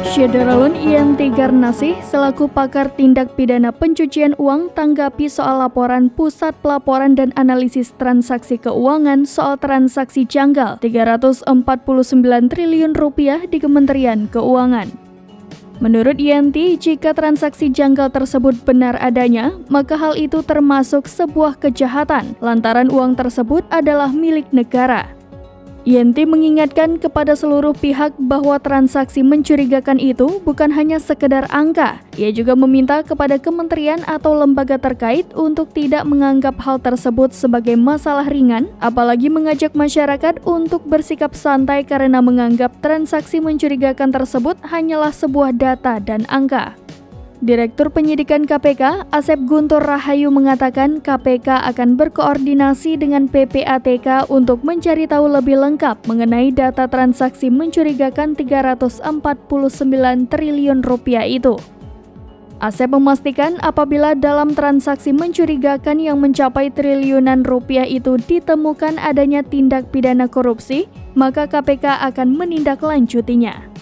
Syederalun Yanti Garnasih selaku pakar tindak pidana pencucian uang tanggapi soal laporan Pusat Pelaporan dan Analisis Transaksi Keuangan soal transaksi janggal 349 triliun rupiah di Kementerian Keuangan. Menurut Yanti, jika transaksi janggal tersebut benar adanya, maka hal itu termasuk sebuah kejahatan lantaran uang tersebut adalah milik negara. Yanti mengingatkan kepada seluruh pihak bahwa transaksi mencurigakan itu bukan hanya sekedar angka. Ia juga meminta kepada kementerian atau lembaga terkait untuk tidak menganggap hal tersebut sebagai masalah ringan, apalagi mengajak masyarakat untuk bersikap santai karena menganggap transaksi mencurigakan tersebut hanyalah sebuah data dan angka. Direktur Penyidikan KPK, Asep Guntur Rahayu mengatakan KPK akan berkoordinasi dengan PPATK untuk mencari tahu lebih lengkap mengenai data transaksi mencurigakan 349 triliun rupiah itu. Asep memastikan apabila dalam transaksi mencurigakan yang mencapai triliunan rupiah itu ditemukan adanya tindak pidana korupsi, maka KPK akan menindaklanjutinya.